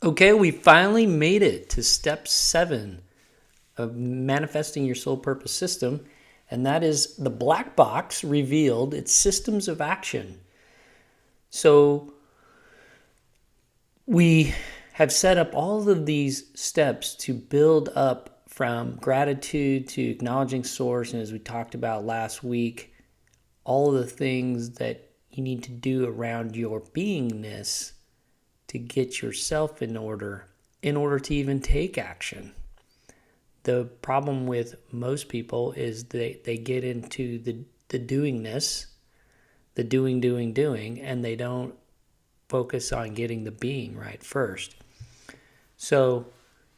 Okay, we finally made it to step 7 of manifesting your soul purpose system, and that is the black box revealed its systems of action. So we have set up all of these steps to build up from gratitude to acknowledging source, and as we talked about last week, all of the things that you need to do around your beingness to get yourself in order to even take action. The problem with most people is they get into the doingness, the doing, and they don't focus on getting the being right first. So,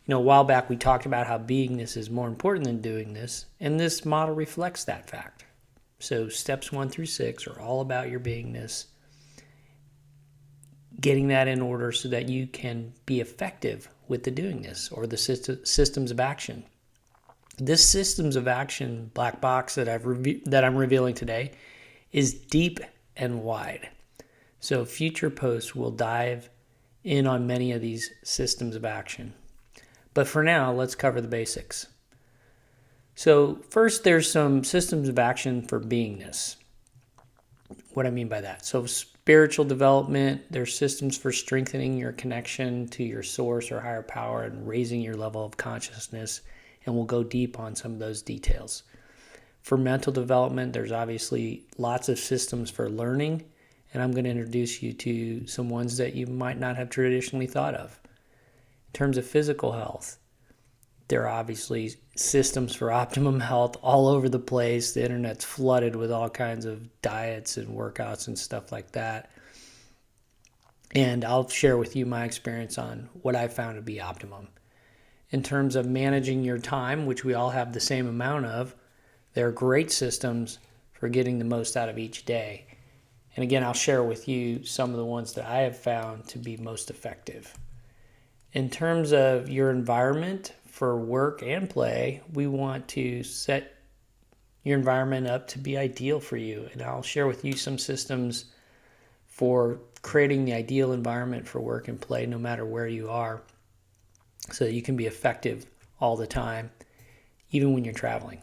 a while back we talked about how beingness is more important than doingness, and this model reflects that fact. So steps 1 through 6 are all about your beingness, getting that in order so that you can be effective with the doingness or the systems of action. This systems of action black box that I'm revealing today is deep and wide. So future posts will dive in on many of these systems of action. But for now, let's cover the basics. So first, there's some systems of action for beingness. What I mean by that. So spiritual development, there's systems for strengthening your connection to your source or higher power and raising your level of consciousness. And we'll go deep on some of those details. For mental development, there's obviously lots of systems for learning. And I'm going to introduce you to some ones that you might not have traditionally thought of. In terms of physical health, there are obviously systems for optimum health all over the place. The internet's flooded with all kinds of diets and workouts and stuff like that. And I'll share with you my experience on what I found to be optimum. In terms of managing your time, which we all have the same amount of, there are great systems for getting the most out of each day. And again, I'll share with you some of the ones that I have found to be most effective. In terms of your environment for work and play, we want to set your environment up to be ideal for you. And I'll share with you some systems for creating the ideal environment for work and play no matter where you are, so that you can be effective all the time, even when you're traveling.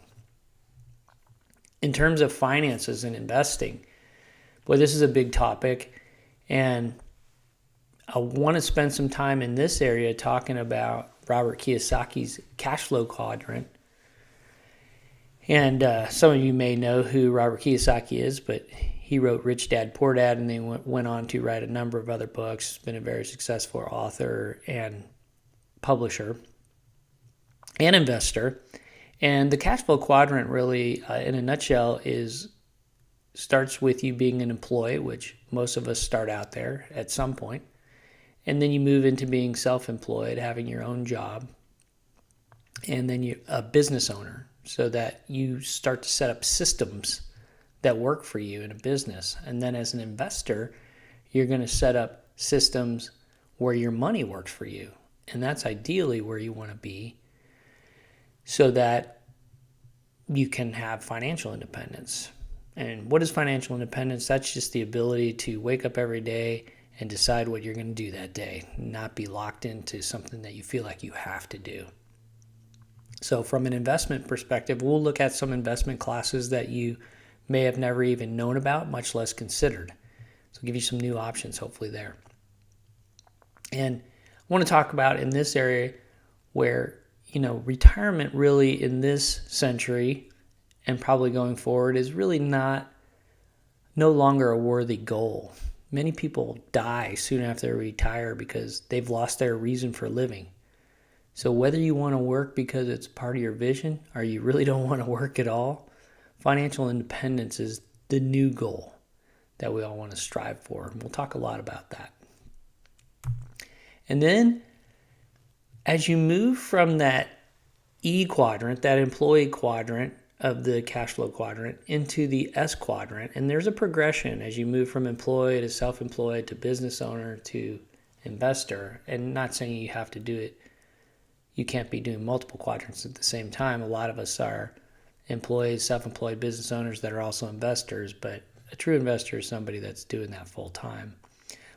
In terms of finances and investing, boy, this is a big topic, and I want to spend some time in this area talking about Robert Kiyosaki's Cashflow Quadrant. And some of you may know who Robert Kiyosaki is, but he wrote Rich Dad, Poor Dad, and then went on to write a number of other books. He's been a very successful author and publisher and investor. And the Cashflow Quadrant really, in a nutshell, starts with you being an employee, which most of us start out there at some point. And then you move into being self-employed, having your own job. And then you're a business owner, so that you start to set up systems that work for you in a business. And then as an investor, you're going to set up systems where your money works for you. And that's ideally where you want to be, so that you can have financial independence. And what is financial independence? That's just the ability to wake up every day and decide what you're going to do that day, not be locked into something that you feel like you have to do. So from an investment perspective, we'll look at some investment classes that you may have never even known about, much less considered. So I'll give you some new options hopefully there. And I want to talk about in this area where, retirement really in this century and probably going forward is really no longer a worthy goal. Many people die soon after they retire because they've lost their reason for living. So whether you want to work because it's part of your vision or you really don't want to work at all, financial independence is the new goal that we all want to strive for. And we'll talk a lot about that. And then as you move from that E quadrant, that employee quadrant of the cash flow quadrant, into the S quadrant, and there's a progression as you move from employee to self-employed to business owner to investor, and not saying you have to do it. You can't be doing multiple quadrants at the same time. A lot of us are employees, self-employed business owners that are also investors, but a true investor is somebody that's doing that full time.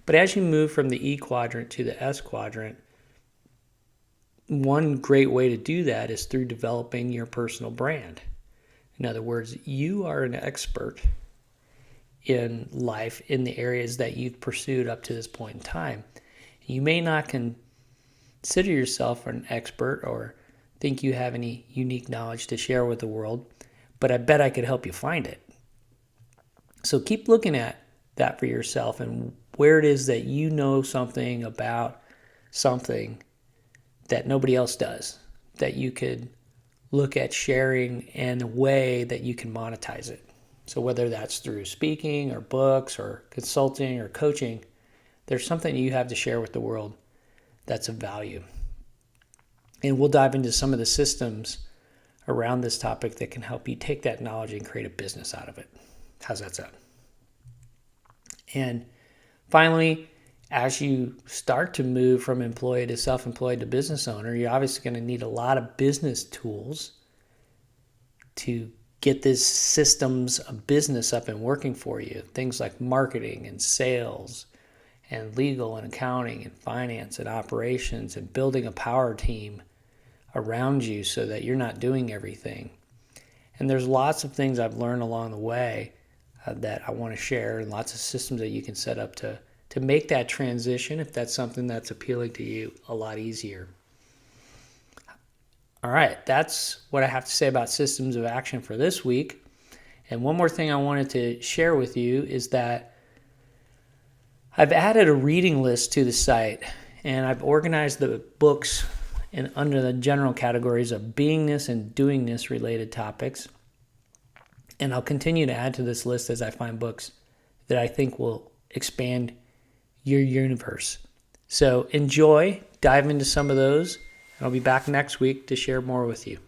But as you move from the E quadrant to the S quadrant, one great way to do that is through developing your personal brand. In other words, you are an expert in life in the areas that you've pursued up to this point in time. You may not consider yourself an expert or think you have any unique knowledge to share with the world, but I bet I could help you find it. So keep looking at that for yourself and where it is that you know something about something that nobody else does, that you could look at sharing in a way that you can monetize it. So whether that's through speaking or books or consulting or coaching, there's something you have to share with the world that's of value. And we'll dive into some of the systems around this topic that can help you take that knowledge and create a business out of it. How's that sound? And finally, as you start to move from employee to self-employed to business owner, you're obviously going to need a lot of business tools to get this systems of business up and working for you. Things like marketing and sales and legal and accounting and finance and operations and building a power team around you so that you're not doing everything. And there's lots of things I've learned along the way that I want to share, and lots of systems that you can set up to make that transition, if that's something that's appealing to you, a lot easier. All right, that's what I have to say about systems of action for this week. And one more thing I wanted to share with you is that I've added a reading list to the site, and I've organized the books under the general categories of beingness and doingness related topics. And I'll continue to add to this list as I find books that I think will expand your universe. So enjoy, dive into some of those, and I'll be back next week to share more with you.